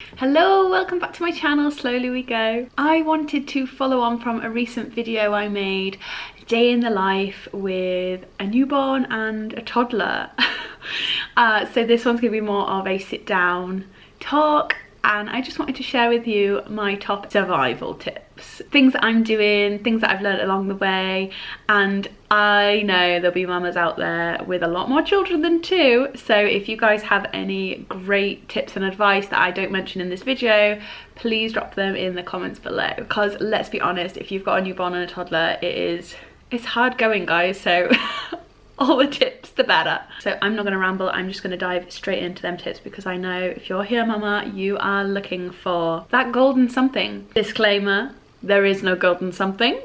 Hello, welcome back to my channel, Slowly We Go. I wanted to follow on from a recent video I made, day in the life with a newborn and a toddler. So this one's going to be more of a sit down talk, and I just wanted to share with you my top survival tips. Things that I'm doing, things that I've learned along the way, and I know there'll be mamas out there with a lot more children than two, so if you guys have any great tips and advice that I don't mention in this video, please drop them in the comments below, because let's be honest, if you've got a newborn and a toddler, it's hard going, guys, so all the tips the better. So I'm not going to ramble, I'm just going to dive straight into them tips, because I know if you're here mama, you are looking for that golden something. Disclaimer, there is no golden something.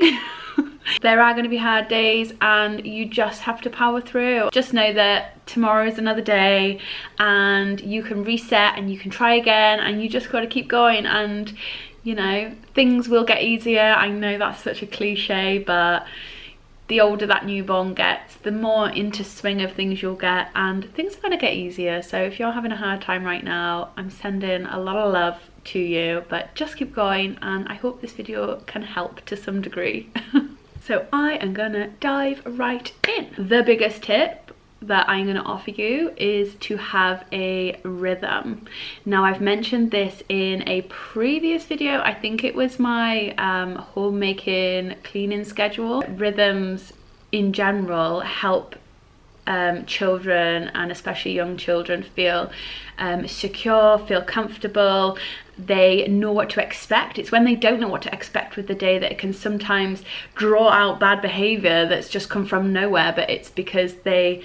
There are going to be hard days and you just have to power through. Just know that tomorrow is another day and you can reset and you can try again, and you just got to keep going, and you know, things will get easier. I know that's such a cliche, but the older that newborn gets, the more into swing of things you'll get, and things are going to get easier. So if you're having a hard time right now, I'm sending a lot of love to you, but just keep going, and I hope this video can help to some degree. So I am gonna dive right in. The biggest tip that I'm going to offer you is to have a rhythm. Now, I've mentioned this in a previous video. I think it was my homemaking cleaning schedule. Rhythms in general help children, and especially young children, feel secure, feel comfortable. They know what to expect. It's when they don't know what to expect with the day that it can sometimes draw out bad behavior that's just come from nowhere, but it's because the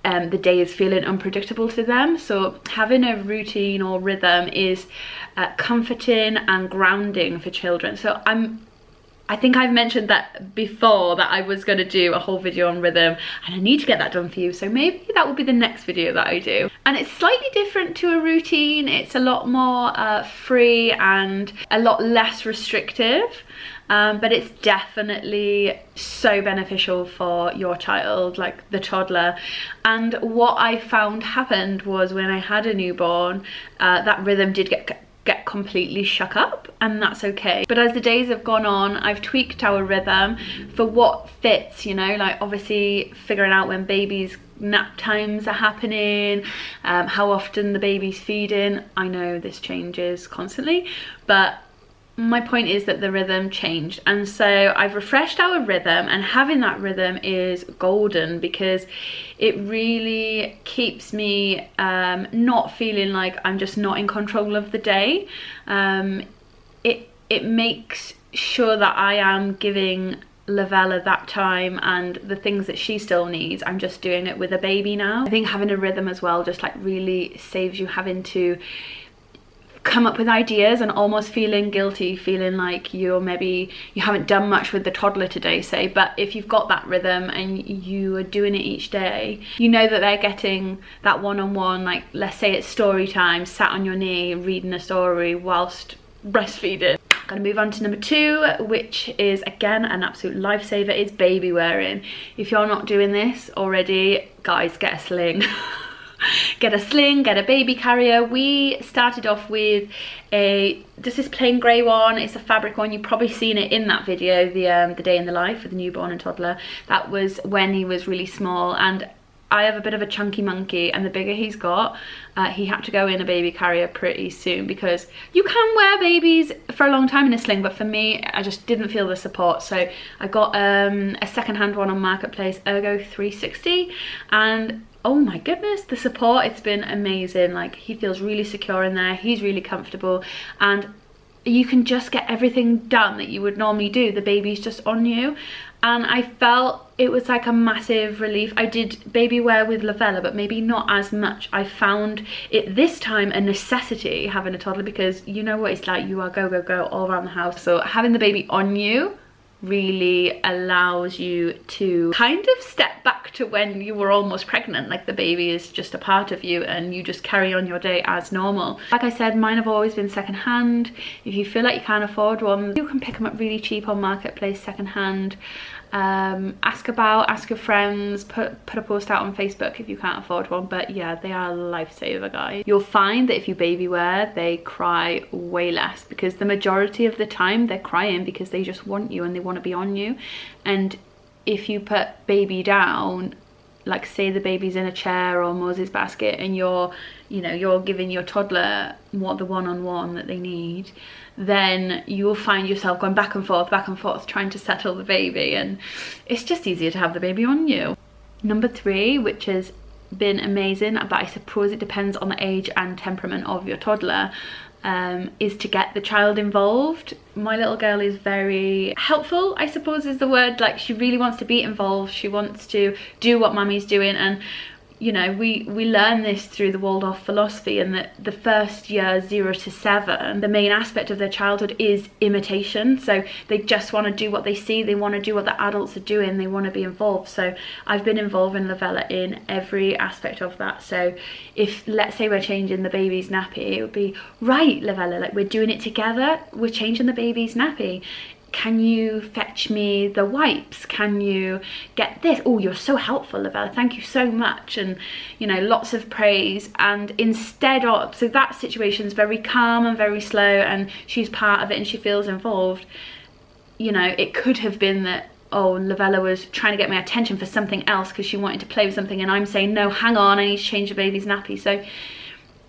day is feeling unpredictable to them. So having a routine or rhythm is comforting and grounding for children. So I think I've mentioned that before, that I was going to do a whole video on rhythm, and I need to get that done for you, so maybe that will be the next video that I do. And it's slightly different to a routine. It's a lot more free and a lot less restrictive, but it's definitely so beneficial for your child, like the toddler. And what I found happened was, when I had a newborn, that rhythm did get completely shook up, and that's okay. But as the days have gone on, I've tweaked our rhythm for what fits, you know, like obviously figuring out when babies' nap times are happening, how often the baby's feeding. I know this changes constantly, but my point is that the rhythm changed, and so I've refreshed our rhythm, and having that rhythm is golden, because it really keeps me not feeling like I'm just not in control of the day. It makes sure that I am giving Lavella that time and the things that she still needs. I'm just doing it with a baby now. I think having a rhythm as well just like really saves you having to come up with ideas and almost feeling guilty, feeling like you haven't done much with the toddler today, say. But if you've got that rhythm and you are doing it each day, you know that they're getting that one-on-one, like let's say it's story time, sat on your knee reading a story whilst breastfeeding. Gonna move on to number 2, which is again an absolute lifesaver, is baby wearing. If you're not doing this already, guys, get a sling. Get a sling, get a baby carrier. We started off with just this plain grey one. It's a fabric one. You've probably seen it in that video, the day in the life with the newborn and toddler. That was when he was really small, and I have a bit of a chunky monkey, and the bigger he's got, he had to go in a baby carrier pretty soon, because you can wear babies for a long time in a sling, but for me, I just didn't feel the support. So I got a second-hand one on Marketplace, Ergo 360, and oh my goodness, the support, it's been amazing. Like, he feels really secure in there, he's really comfortable, and you can just get everything done that you would normally do. The baby's just on you, and I felt it was like a massive relief. I did baby wear with Lavella, but maybe not as much. I found it this time a necessity having a toddler, because you know what it's like, you are go, go, go all around the house. So having the baby on you really allows you to kind of step back to when you were almost pregnant, like the baby is just a part of you and you just carry on your day as normal. Like I said, mine have always been second hand. If you feel like you can't afford one, you can pick them up really cheap on Marketplace second hand. Ask about, ask your friends, put a post out on Facebook if you can't afford one. But yeah, they are a lifesaver, guys. You'll find that if you baby wear, they cry way less, because the majority of the time they're crying because they just want you and they want to be on you. And if you put baby down, like say the baby's in a chair or Moses basket, and you're giving your toddler the one-on-one that they need, then you'll find yourself going back and forth trying to settle the baby, and it's just easier to have the baby on you. Number 3, which has been amazing, but I suppose it depends on the age and temperament of your toddler, is to get the child involved. My little girl is very helpful, I suppose is the word. Like, she really wants to be involved, she wants to do what mummy's doing. And you know, we learn this through the Waldorf philosophy, and that the first year, 0 to 7, the main aspect of their childhood is imitation. So they just want to do what they see, they want to do what the adults are doing, they want to be involved. So I've been involving Lavella in every aspect of that. So if, let's say, we're changing the baby's nappy, it would be, right, Lavella, like, we're doing it together, we're changing the baby's nappy. Can you fetch me the wipes? Can you get this? Oh, you're so helpful, Lavella, thank you so much. And you know, lots of praise. And instead of, so that situation's very calm and very slow, and she's part of it and she feels involved. You know, it could have been that, oh, Lavella was trying to get my attention for something else because she wanted to play with something, and I'm saying, no, hang on, I need to change the baby's nappy. So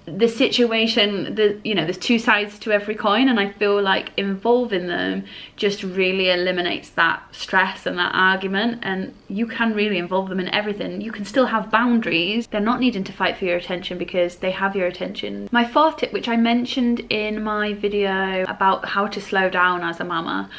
the situation, you know, there's two sides to every coin, and I feel like involving them just really eliminates that stress and that argument. And you can really involve them in everything. You can still have boundaries. They're not needing to fight for your attention because they have your attention. My 4th tip, which I mentioned in my video about how to slow down as a mama,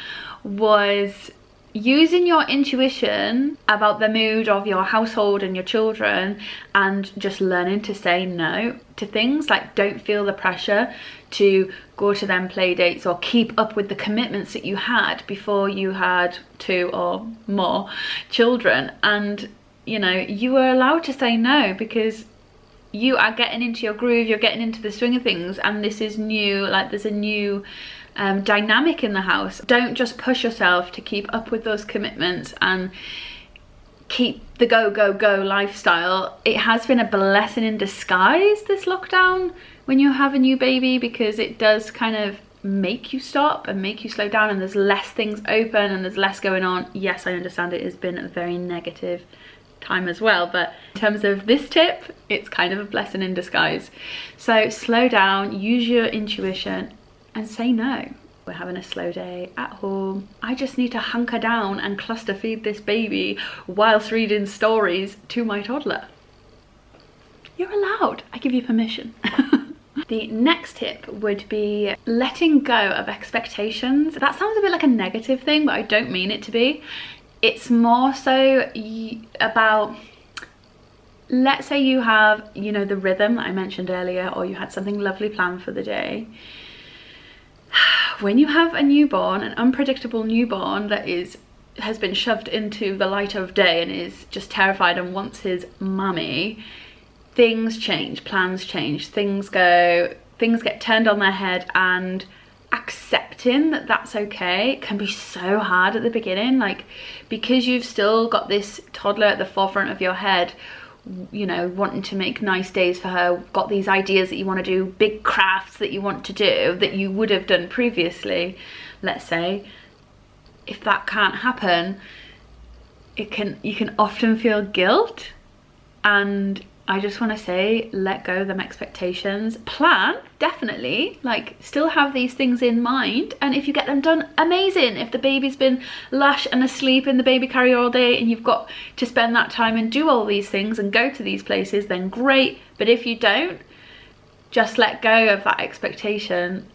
was using your intuition about the mood of your household and your children, and just learning to say no to things. Like, don't feel the pressure to go to them play dates or keep up with the commitments that you had before you had 2 or more children. And you know, you were allowed to say no because you are getting into your groove, you're getting into the swing of things, and this is new. Like, there's a new dynamic in the house. Don't just push yourself to keep up with those commitments and keep the go lifestyle. It has been a blessing in disguise, this lockdown, when you have a new baby, because it does kind of make you stop and make you slow down, and there's less things open and there's less going on. Yes, I understand it has been a very negative time as well, but in terms of this tip, it's kind of a blessing in disguise. So slow down, use your intuition, and say no. We're having a slow day at home. I just need to hunker down and cluster feed this baby whilst reading stories to my toddler. You're allowed. I give you permission. The next tip would be letting go of expectations. That sounds a bit like a negative thing, but I don't mean it to be. It's more so about, let's say you have, you know, the rhythm that I mentioned earlier, or you had something lovely planned for the day. When you have a newborn, an unpredictable newborn that has been shoved into the light of day and is just terrified and wants his mummy, things change, plans change, things get turned on their head, and accepting that that's okay can be so hard at the beginning. Like, because you've still got this toddler at the forefront of your head, you know, wanting to make nice days for her, got these ideas that you want to do, big crafts that you want to do that you would have done previously, let's say. If that can't happen, you can often feel guilt, and I just want to say, let go of them expectations. Plan, definitely, like, still have these things in mind, and if you get them done, amazing. If the baby's been lush and asleep in the baby carrier all day and you've got to spend that time and do all these things and go to these places, then great. But if you don't, just let go of that expectation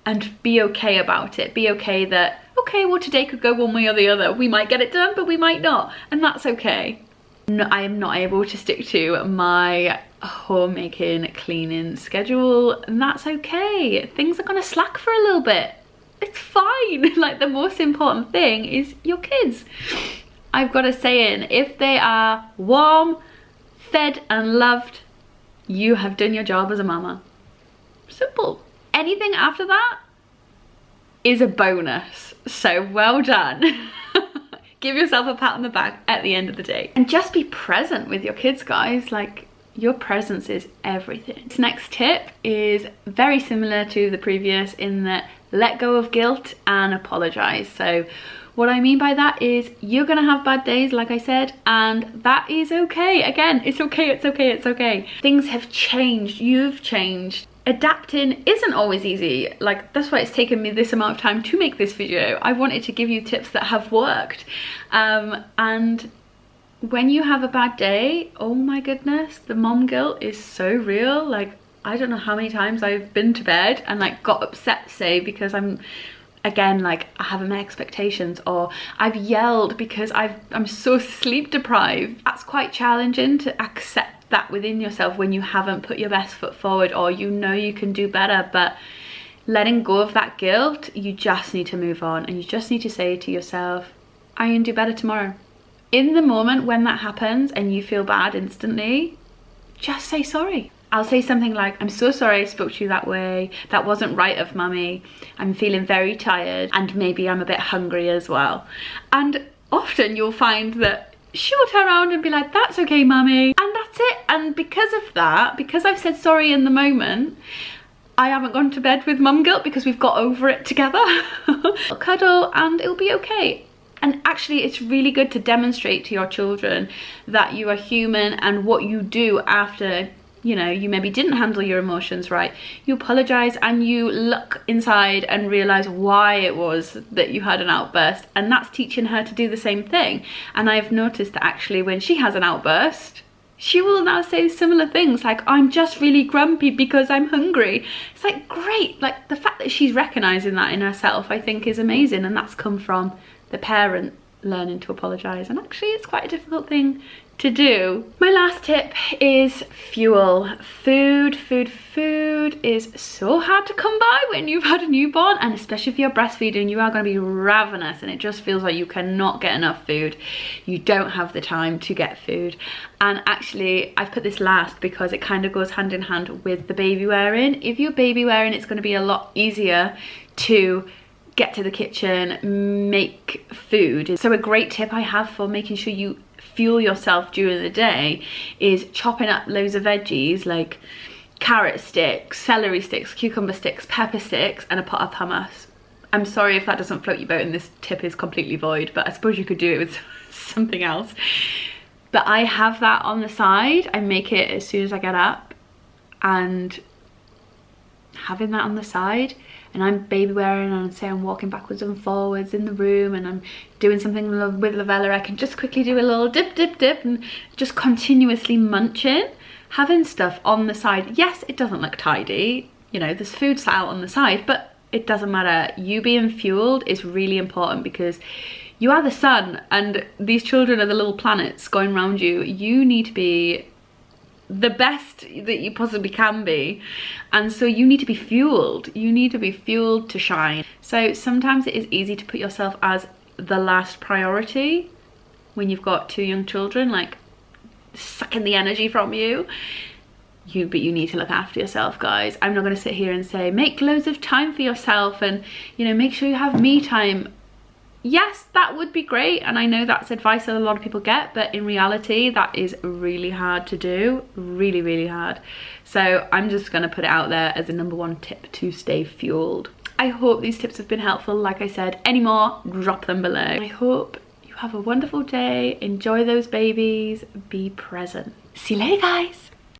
and be okay about it. Be okay that, okay, well, today could go one way or the other. We might get it done, but we might not, and that's okay. No, I am not able to stick to my homemaking cleaning schedule, and that's okay. Things are gonna slack for a little bit. It's fine. Like, the most important thing is your kids. I've got a saying, if they are warm, fed and loved, you have done your job as a mama. Simple. Anything after that is a bonus. So well done. Give yourself a pat on the back at the end of the day. And just be present with your kids, guys. Like, your presence is everything. This next tip is very similar to the previous in that let go of guilt and apologize. So what I mean by that is you're gonna have bad days, like I said, and that is okay. Again, it's okay, it's okay, it's okay. Things have changed, you've changed. Adapting isn't always easy. Like, that's why it's taken me this amount of time to make this video. I wanted to give you tips that have worked. And when you have a bad day, oh my goodness, the mom guilt is so real. Like, I don't know how many times I've been to bed and like got upset, say, because I'm, again, like, I haven't met expectations, or I've yelled because I'm so sleep deprived. That's quite challenging to accept that within yourself when you haven't put your best foot forward, or you know you can do better. But letting go of that guilt, you just need to move on, and you just need to say to yourself, I can do better tomorrow. In the moment when that happens and you feel bad instantly, just say sorry. I'll say something like, I'm so sorry I spoke to you that way. That wasn't right of mummy. I'm feeling very tired, and maybe I'm a bit hungry as well. And often you'll find that she'll turn around and be like, that's okay, mummy. And that's it. And because of that, because I've said sorry in the moment, I haven't gone to bed with mum guilt because we've got over it together. I'll cuddle and it'll be okay. And actually, it's really good to demonstrate to your children that you are human, and what you do after, you know, you maybe didn't handle your emotions right. You apologize and you look inside and realize why it was that you had an outburst. And that's teaching her to do the same thing. And I've noticed that actually when she has an outburst, she will now say similar things like, I'm just really grumpy because I'm hungry. It's like, great. Like, the fact that she's recognizing that in herself, I think, is amazing. And that's come from the parent learning to apologize. And actually, it's quite a difficult thing to do. My last tip is fuel. Food is so hard to come by when you've had a newborn, and especially if you're breastfeeding, you are going to be ravenous and it just feels like you cannot get enough food. You don't have the time to get food. And actually, I've put this last because it kind of goes hand in hand with the baby wearing. If you're baby wearing, it's going to be a lot easier to get to the kitchen, make food. So a great tip I have for making sure you fuel yourself during the day is chopping up loads of veggies like carrot sticks, celery sticks, cucumber sticks, pepper sticks, and a pot of hummus. I'm sorry if that doesn't float your boat and this tip is completely void, but I suppose you could do it with something else. But I have that on the side. I make it as soon as I get up, and having that on the side, and I'm baby wearing, and say I'm walking backwards and forwards in the room and I'm doing something with Lavella, I can just quickly do a little dip and just continuously munching. Having stuff on the side, yes, it doesn't look tidy, you know, there's food sat out on the side, but it doesn't matter. You being fueled is really important because you are the sun and these children are the little planets going around you. You need to be the best that you possibly can be, and so you need to be fueled. You need to be fueled to shine. So sometimes it is easy to put yourself as the last priority when you've got two young children, like sucking the energy from you. But you need to look after yourself, guys. I'm not going to sit here and say make loads of time for yourself and, you know, make sure you have me time. Yes, that would be great, and I know that's advice that a lot of people get, but in reality that is really hard to do, really hard. So I'm just going to put it out there as a #1 tip to stay fueled. I hope these tips have been helpful. Like I said, any more, drop them below. I hope you have a wonderful day, enjoy those babies, be present. See you later, guys.